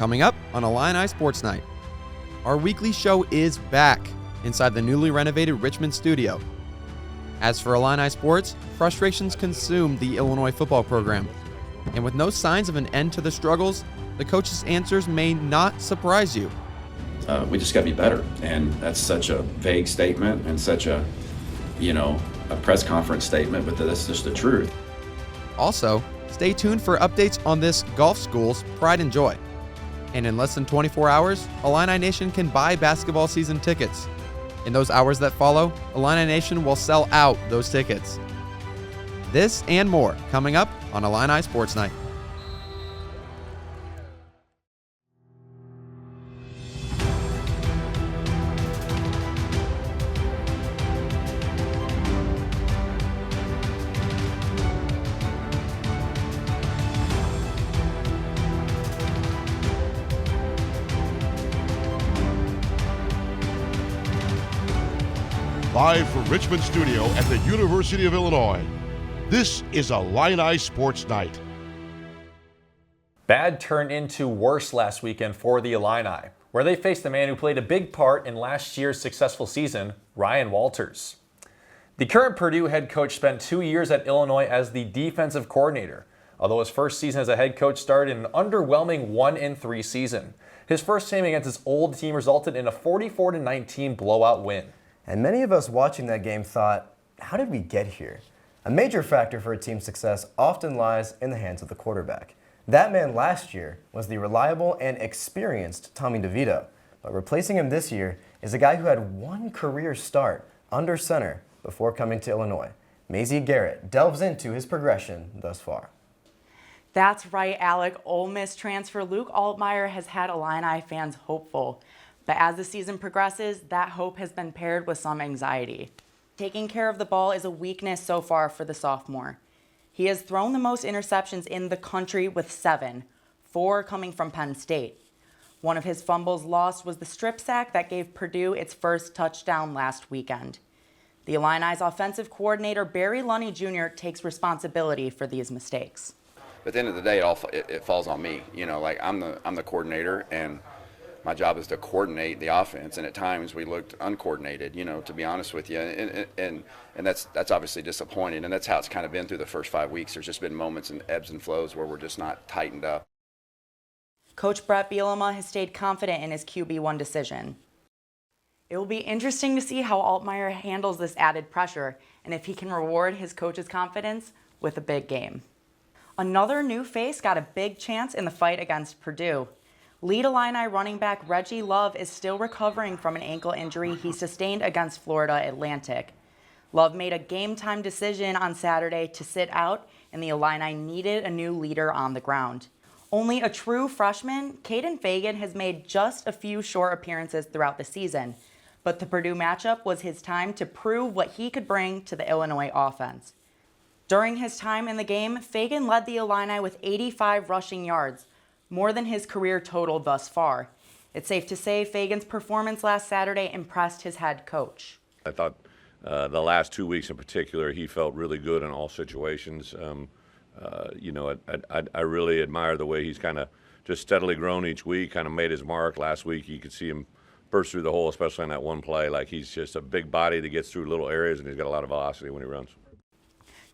Coming up on Illini Sports Night. Our weekly show is back inside the newly renovated Richmond studio. As for Illini sports, frustrations consume the Illinois football program. And with no signs of an end to the struggles, the coach's answers may not surprise you. We just got to be better. And that's such a vague statement and such a press conference statement, but that's just the truth. Also, stay tuned for updates on this golf school's pride and joy. And in less than 24 hours, Illini Nation can buy basketball season tickets. In those hours that follow, Illini Nation will sell out those tickets. This and more coming up on Illini Sports Night. Live from Richmond Studio at the University of Illinois, this is Illini Sports Night. Bad turned into worse last weekend for the Illini, where they faced the man who played a big part in last year's successful season, Ryan Walters. The current Purdue head coach spent 2 years at Illinois as the defensive coordinator, although his first season as a head coach started in an underwhelming 1-3 season. His first game against his old team resulted in a 44-19 blowout win. And many of us watching that game thought, how did we get here? A major factor for a team's success often lies in the hands of the quarterback. That man last year was the reliable and experienced Tommy DeVito, but replacing him this year is a guy who had one career start under center before coming to Illinois. Maisie Garrett delves into his progression thus far. That's right, Alec. Ole Miss transfer Luke Altmyer has had Illini fans hopeful. But as the season progresses, that hope has been paired with some anxiety. Taking care of the ball is a weakness so far for the sophomore. He has thrown the most interceptions in the country with 7, 4 coming from Penn State. One of his fumbles lost was the strip sack that gave Purdue its first touchdown last weekend. The Illini's offensive coordinator, Barry Lunney Jr., takes responsibility for these mistakes. But at the end of the day, it falls on me. I'm the coordinator, and my job is to coordinate the offense, and at times we looked uncoordinated, to be honest with you, and that's obviously disappointing, and that's how it's kind of been through the first 5 weeks. There's just been moments and ebbs and flows where we're just not tightened up. Coach Brett Bielema has stayed confident in his QB1 decision. It will be interesting to see how Altmyer handles this added pressure and if he can reward his coach's confidence with a big game. Another new face got a big chance in the fight against Purdue. Lead Illini running back Reggie Love is still recovering from an ankle injury he sustained against Florida Atlantic. Love made a game-time decision on Saturday to sit out, and the Illini needed a new leader on the ground. Only a true freshman, Caden Fagan has made just a few short appearances throughout the season, but the Purdue matchup was his time to prove what he could bring to the Illinois offense. During his time in the game, Fagan led the Illini with 85 rushing yards, more than his career total thus far. It's safe to say Fagan's performance last Saturday impressed his head coach. I thought the last 2 weeks in particular, he felt really good in all situations. I really admire the way he's kind of just steadily grown each week, kind of made his mark. Last week, you could see him burst through the hole, especially on that one play. Like, he's just a big body that gets through little areas, and he's got a lot of velocity when he runs.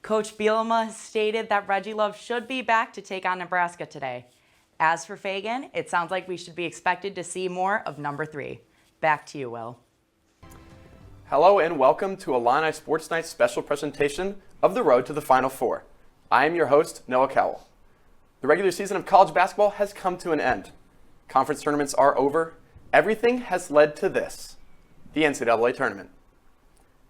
Coach Bielema has stated that Reggie Love should be back to take on Nebraska today. As for Fagan, it sounds like we should be expected to see more of number 3. Back to you, Will. Hello and welcome to Illini Sports Night's special presentation of the Road to the Final Four. I am your host, Noah Cowell. The regular season of college basketball has come to an end. Conference tournaments are over. Everything has led to this, the NCAA tournament.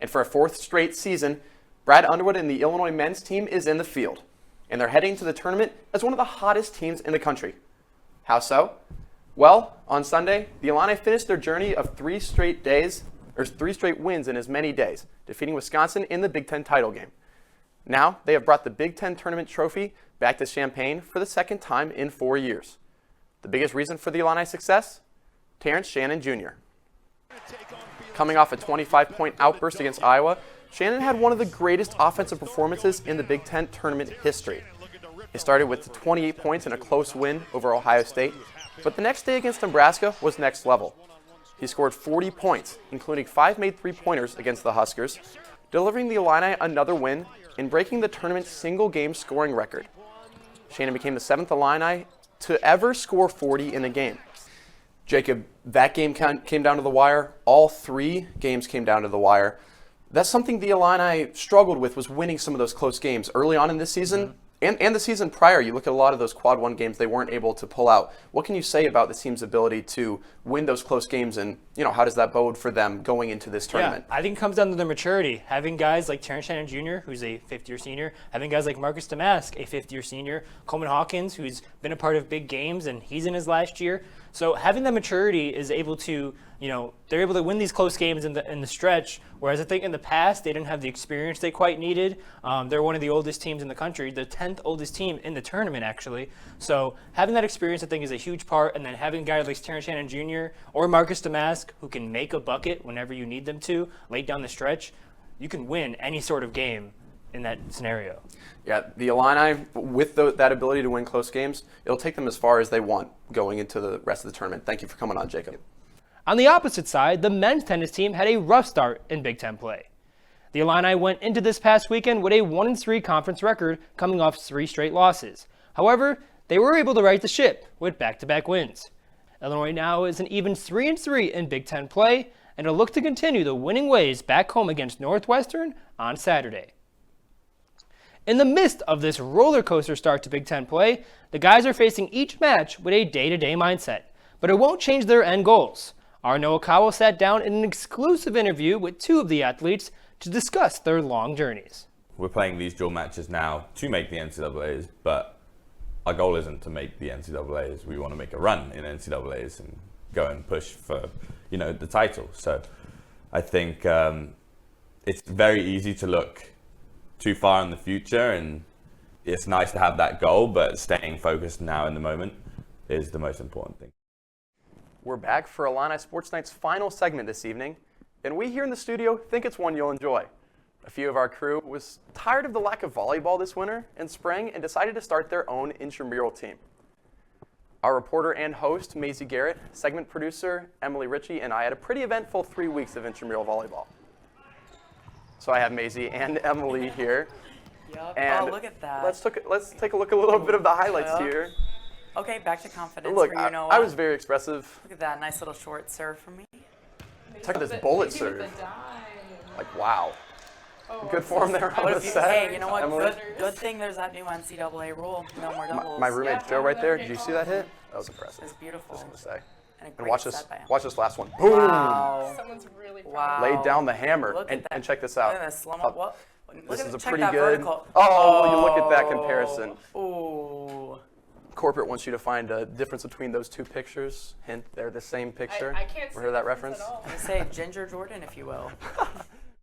And for a 4th straight season, Brad Underwood and the Illinois men's team is in the field, and they're heading to the tournament as one of the hottest teams in the country. How so? Well, on Sunday, the Illini finished their journey of 3 straight wins in as many days, defeating Wisconsin in the Big Ten title game. Now, they have brought the Big Ten tournament trophy back to Champaign for the 2nd time in 4 years. The biggest reason for the Illini success? Terrence Shannon Jr. Coming off a 25-point outburst against Iowa, Shannon had one of the greatest offensive performances in the Big Ten tournament history. He started with 28 points in a close win over Ohio State, But the next day against Nebraska was next level. He scored 40 points, including 5 made three-pointers against the Huskers, delivering the Illini another win and breaking the tournament's single-game scoring record. Shannon became the 7th Illini to ever score 40 in a game. Jacob, that game came down to the wire. All 3 games came down to the wire. That's something the Illini struggled with, was winning some of those close games early on in this season. And the season prior, you look at a lot of those quad 1 games they weren't able to pull out. What can you say about the team's ability to win those close games, and how does that bode for them going into this tournament? Yeah, I think it comes down to their maturity. Having guys like Terrence Shannon Jr., who's a fifth-year senior, having guys like Marcus Damask, a fifth-year senior, Coleman Hawkins, who's been a part of big games, and he's in his last year. So having that maturity is able to, they're able to win these close games in the stretch, whereas I think in the past they didn't have the experience they quite needed. They're one of the oldest teams in the country, the 10th oldest team in the tournament, actually. So having that experience, I think, is a huge part, and then having guys like Terrence Shannon Jr. or Marcus Damask who can make a bucket whenever you need them to, late down the stretch, you can win any sort of game in that scenario. Yeah, the Illini, with that ability to win close games, it'll take them as far as they want going into the rest of the tournament. Thank you for coming on, Jacob. On the opposite side, the men's tennis team had a rough start in Big Ten play. The Illini went into this past weekend with a 1-3 conference record, coming off 3 straight losses. However, they were able to right the ship with back-to-back wins. Illinois now is an even 3-3 in Big Ten play, and will look to continue the winning ways back home against Northwestern on Saturday. In the midst of this roller coaster start to Big Ten play, the guys are facing each match with a day-to-day mindset, but it won't change their end goals. Our Noah Cowell sat down in an exclusive interview with 2 of the athletes to discuss their long journeys. We're playing these dual matches now to make the NCAAs, but our goal isn't to make the NCAAs. We want to make a run in NCAAs and go and push for, the title. So I think it's very easy to look too far in the future, and it's nice to have that goal, but staying focused now in the moment is the most important thing. We're back for Illini Sports Night's final segment this evening, and we here in the studio think it's one you'll enjoy. A few of our crew was tired of the lack of volleyball this winter and spring and decided to start their own intramural team. Our reporter and host, Maisie Garrett, segment producer, Emily Ritchie, and I had a pretty eventful 3 weeks of intramural volleyball. So I have Maisie and Emily here. Yep. And oh, look at that. Let's take a look at a little bit of the highlights here. Okay, back to confidence. Look, for Noah. I was very expressive. Look at that nice little short serve from me. Check out this bullet serve. Like, wow. Good form there on the set. Hey, you know what? Emily. Good thing there's that new NCAA rule. No more doubles. My roommate Joe right there. Did you see that hit? That was impressive. It's beautiful. Just gonna say. And watch this last one. Boom! Wow. Someone's really wow. Laid down the hammer. Look at that. And check this out. Look at this slow-mo. What? This is a check pretty that good. Vertical. Oh, you look at that comparison. Ooh. Corporate wants you to find a difference between those 2 pictures. Hint, they're the same picture. I can't Ever heard that reference? at all. I say Ginger Jordan, if you will.